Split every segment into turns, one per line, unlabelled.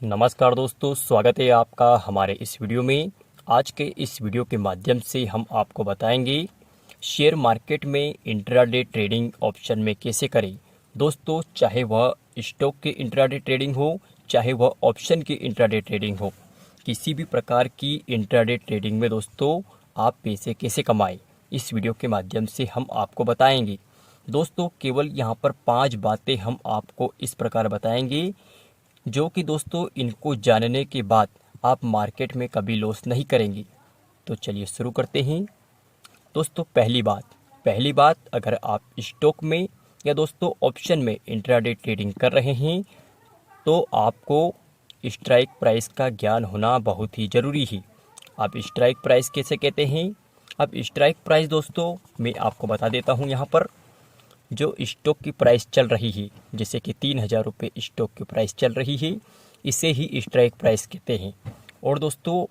नमस्कार दोस्तों, स्वागत है आपका हमारे इस वीडियो में। आज के इस वीडियो के माध्यम से हम आपको बताएंगे शेयर मार्केट में इंट्राडे ट्रेडिंग ऑप्शन में कैसे करें। दोस्तों, चाहे वह स्टॉक की इंट्राडे ट्रेडिंग हो, चाहे वह ऑप्शन की इंट्राडे ट्रेडिंग हो, किसी भी प्रकार की इंट्राडे ट्रेडिंग में दोस्तों आप पैसे कैसे कमाएं, इस वीडियो के माध्यम से हम आपको बताएंगे। दोस्तों, केवल यहाँ पर 5 बातें हम आपको इस प्रकार बताएंगे जो कि दोस्तों इनको जानने के बाद आप मार्केट में कभी लॉस नहीं करेंगे। तो चलिए शुरू करते हैं। दोस्तों, पहली बात अगर आप स्टॉक में या दोस्तों ऑप्शन में इंट्राडे ट्रेडिंग कर रहे हैं तो आपको स्ट्राइक प्राइस का ज्ञान होना बहुत ही ज़रूरी है। आप स्ट्राइक प्राइस कैसे कहते हैं? अब स्ट्राइक प्राइस दोस्तों मैं आपको बता देता हूँ। यहाँ पर जो स्टॉक की प्राइस चल रही है, जैसे कि 3,000 रुपये स्टॉक की प्राइस चल रही है, इसे ही स्ट्राइक प्राइस कहते हैं। और दोस्तों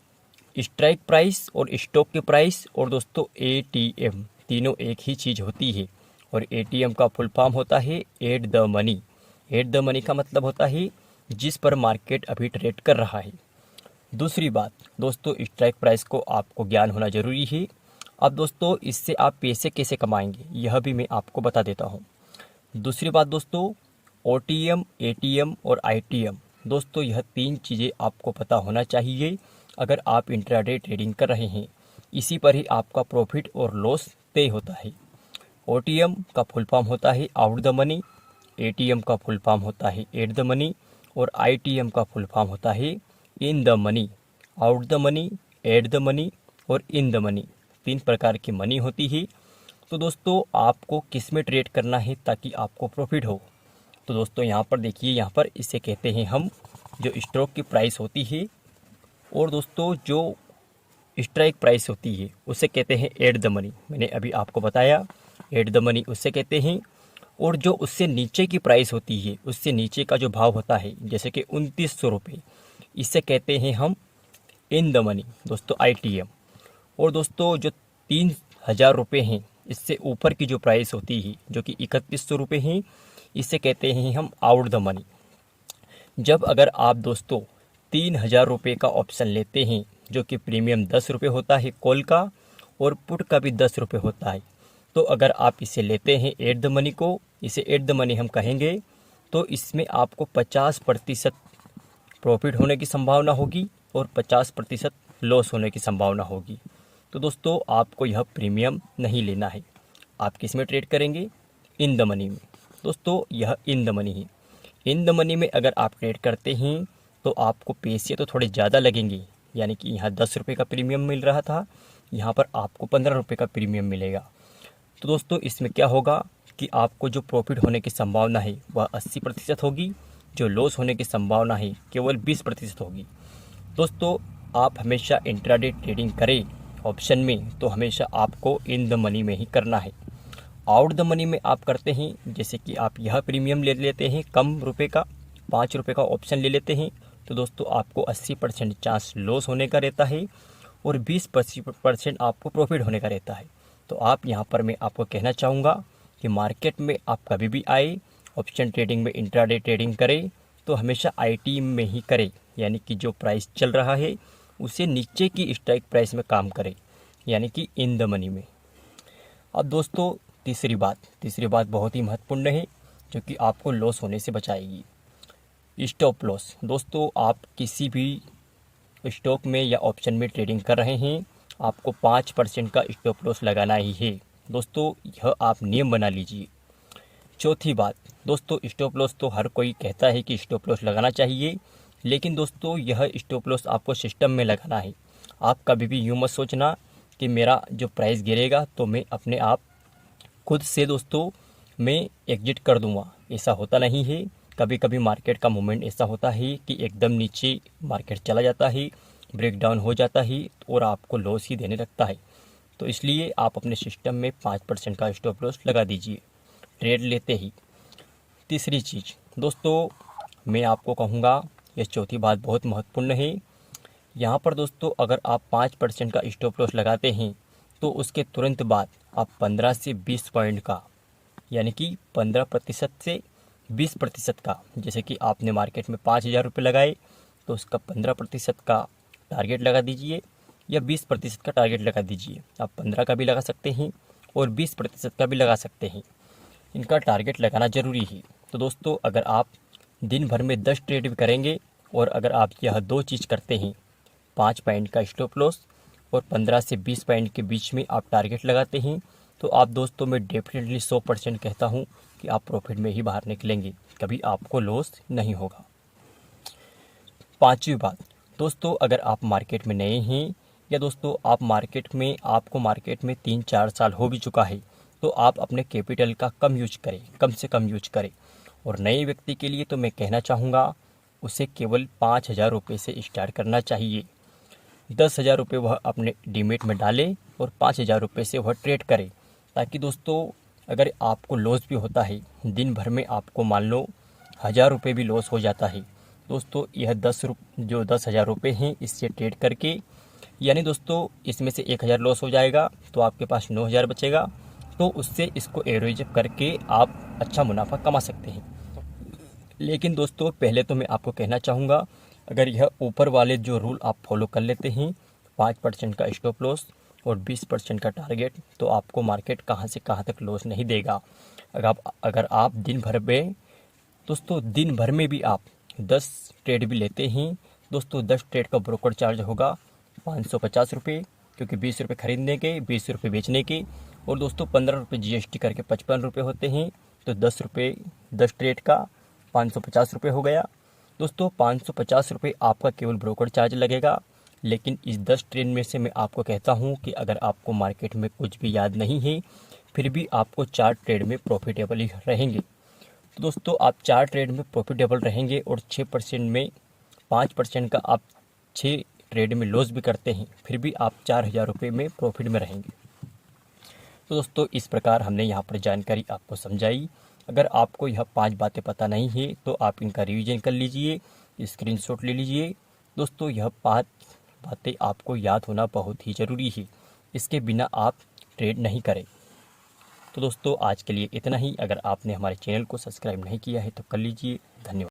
स्ट्राइक प्राइस और स्टॉक की प्राइस और दोस्तों एटीएम तीनों एक ही चीज़ होती है। और एटीएम का फुल फॉर्म होता है at the money. At the money का मतलब होता है जिस पर मार्केट अभी ट्रेड कर रहा है। दूसरी बात दोस्तों, स्ट्राइक प्राइस को आपको ज्ञान होना ज़रूरी है। अब दोस्तों इससे आप पैसे कैसे कमाएंगे यह भी मैं आपको बता देता हूँ। दूसरी बात दोस्तों, ओटीएम, एटीएम और आईटीएम, दोस्तों यह 3 चीज़ें आपको पता होना चाहिए अगर आप इंट्राडे ट्रेडिंग कर रहे हैं। इसी पर ही आपका प्रॉफिट और लॉस तय होता है। ओटीएम का फुल फॉर्म होता है आउट द मनी, एटीएम का फुल फॉर्म होता है एट द मनी और आईटीएम का फुल फॉर्म होता है in the money. Out the money, at the money और इन द मनी 3 प्रकार की मनी होती है। तो दोस्तों आपको किस में ट्रेड करना है ताकि आपको प्रॉफिट हो? तो दोस्तों यहाँ पर देखिए, यहाँ पर इसे कहते हैं हम जो स्टॉक की प्राइस होती है और दोस्तों जो स्ट्राइक प्राइस होती है उसे कहते हैं एट द मनी। मैंने अभी आपको बताया एट द मनी उससे कहते हैं। और जो उससे नीचे की प्राइस होती है, उससे नीचे का जो भाव होता है जैसे कि 2900 रुपये, इसे कहते हैं हम इन द मनी दोस्तों आईटीएम। और दोस्तों जो 3,000 रुपये हैं, इससे ऊपर की जो प्राइस होती है जो कि 3100 रुपये हैं, इसे कहते हैं हम आउट द मनी। जब अगर आप दोस्तों 3,000 रुपये का ऑप्शन लेते हैं जो कि प्रीमियम 10 रुपये होता है कॉल का और पुट का भी 10 रुपये होता है, तो अगर आप इसे लेते हैं एट द मनी को, इसे एट द मनी हम कहेंगे, तो इसमें आपको 50% प्रॉफिट होने की संभावना होगी और 50% लॉस होने की संभावना होगी। तो दोस्तों आपको यह प्रीमियम नहीं लेना है। आप किस में ट्रेड करेंगे? इन द मनी में। दोस्तों यह इन द मनी है। इन द मनी में अगर आप ट्रेड करते हैं तो आपको पैसे तो थोड़े ज़्यादा लगेंगे, यानी कि यहाँ 10 रुपये का प्रीमियम मिल रहा था, यहाँ पर आपको 15 रुपये का प्रीमियम मिलेगा। तो दोस्तों इसमें क्या होगा कि आपको जो प्रॉफिट होने की संभावना है वह 80% होगी, जो लॉस होने की संभावना है केवल 20% होगी। दोस्तों आप हमेशा इंट्राडे ट्रेडिंग करें ऑप्शन में तो हमेशा आपको इन द मनी में ही करना है। आउट द मनी में आप करते हैं, जैसे कि आप यह प्रीमियम ले लेते हैं कम रुपए का, 5 रुपये का ऑप्शन ले लेते हैं, तो दोस्तों आपको 80% चांस लॉस होने का रहता है और 20% आपको प्रॉफिट होने का रहता है। तो आप यहाँ पर मैं आपको कहना चाहूँगा कि मार्केट में आप कभी भी आए, ऑप्शन ट्रेडिंग में इंट्राडे ट्रेडिंग करें तो हमेशा आईटी में ही करें, यानी कि जो प्राइस चल रहा है उसे नीचे की स्ट्राइक प्राइस में काम करें, यानी कि इन द मनी में। अब दोस्तों तीसरी बात बहुत ही महत्वपूर्ण है जो कि आपको लॉस होने से बचाएगी, स्टॉप लॉस। दोस्तों आप किसी भी स्टॉक में या ऑप्शन में ट्रेडिंग कर रहे हैं, आपको 5% का स्टॉप लॉस लगाना ही है। दोस्तों यह आप नियम बना लीजिए। चौथी बात दोस्तों, स्टॉप लॉस तो हर कोई कहता है कि स्टॉप लॉस लगाना चाहिए, लेकिन दोस्तों यह स्टॉप लॉस आपको सिस्टम में लगाना है। आप कभी भी यूँ मत सोचना कि मेरा जो प्राइस गिरेगा तो मैं अपने आप खुद से दोस्तों मैं एग्जिट कर दूंगा, ऐसा होता नहीं है। कभी कभी मार्केट का मूवमेंट ऐसा होता है कि एकदम नीचे मार्केट चला जाता है, ब्रेक डाउन हो जाता है और आपको लॉस ही देने लगता है। तो इसलिए आप अपने सिस्टम में 5% का स्टॉप लॉस लगा दीजिए ट्रेड लेते ही। तीसरी चीज़ दोस्तों मैं आपको कहूँगा, यह चौथी बात बहुत महत्वपूर्ण है। यहाँ पर दोस्तों अगर आप 5% का स्टॉप लॉस लगाते हैं तो उसके तुरंत बाद आप 15 से 20 पॉइंट का, यानी कि 15% से 20% का, जैसे कि आपने मार्केट में 5,000 रुपये लगाए तो उसका 15% का टारगेट लगा दीजिए या 20% का टारगेट लगा दीजिए। आप 15 का भी लगा सकते हैं और 20% का भी लगा सकते हैं। इनका टारगेट लगाना ज़रूरी है। तो दोस्तों, अगर आप दिन भर में 10 ट्रेड भी करेंगे और अगर आप यह दो चीज़ करते हैं, 5 पॉइंट का स्टॉप लॉस और 15 से 20 पॉइंट के बीच में आप टारगेट लगाते हैं, तो आप दोस्तों, मैं डेफिनेटली 100% कहता हूँ कि आप प्रॉफिट में ही बाहर निकलेंगे, कभी आपको लॉस नहीं होगा। पांचवी बात दोस्तों, अगर आप मार्केट में नए हैं या दोस्तों आपको मार्केट में 3-4 साल हो भी चुका है, तो आप अपने कैपिटल का कम यूज करें, कम से कम यूज करें। और नए व्यक्ति के लिए तो मैं कहना चाहूँगा, उसे केवल 5,000 रुपये से स्टार्ट करना चाहिए। 10,000 रुपये वह अपने डीमेट में डाले और 5,000 रुपये से वह ट्रेड करे, ताकि दोस्तों अगर आपको लॉस भी होता है, दिन भर में आपको मान लो 1,000 रुपये भी लॉस हो जाता है, दोस्तों यह 10,000 रुपये हैं, इससे ट्रेड करके, यानी दोस्तों इसमें से 1,000 लॉस हो जाएगा तो आपके पास 9,000 बचेगा, तो उससे इसको एवरेज करके आप अच्छा मुनाफा कमा सकते हैं। लेकिन दोस्तों पहले तो मैं आपको कहना चाहूँगा, अगर यह ऊपर वाले जो रूल आप फॉलो कर लेते हैं, 5% का स्टॉप लॉस और 20% का टारगेट, तो आपको मार्केट कहाँ से कहाँ तक लॉस नहीं देगा। अगर आप दिन भर में दोस्तों भी आप 10 ट्रेड भी लेते हैं, दोस्तों 10 ट्रेड का ब्रोकर चार्ज होगा 550 रुपये, क्योंकि 20 रुपये खरीदने के, 20 रुपये बेचने के, और दोस्तों 15 रुपये GST करके 55 रुपये होते हैं। तो 10 ट्रेड का 550 रुपये हो गया। दोस्तों 550 रुपये आपका केवल ब्रोकर चार्ज लगेगा। लेकिन इस 10 ट्रेड में से मैं आपको कहता हूँ कि अगर आपको मार्केट में कुछ भी याद नहीं है, फिर भी आपको 4 ट्रेड में प्रॉफिटेबल ही रहेंगे। तो दोस्तों आप 4 ट्रेड में प्रॉफिटेबल रहेंगे और 6% में 5% का आप 6 ट्रेड में लॉस भी करते हैं, फिर भी आप 4,000 रुपये में प्रॉफिट में रहेंगे। तो दोस्तों इस प्रकार हमने यहाँ पर जानकारी आपको समझाई। अगर आपको यह 5 बातें पता नहीं है तो आप इनका रिवीजन कर लीजिए, स्क्रीनशॉट ले लीजिए। दोस्तों यह 5 बातें आपको याद होना बहुत ही ज़रूरी है, इसके बिना आप ट्रेड नहीं करें। तो दोस्तों आज के लिए इतना ही। अगर आपने हमारे चैनल को सब्सक्राइब नहीं किया है तो कर लीजिए। धन्यवाद।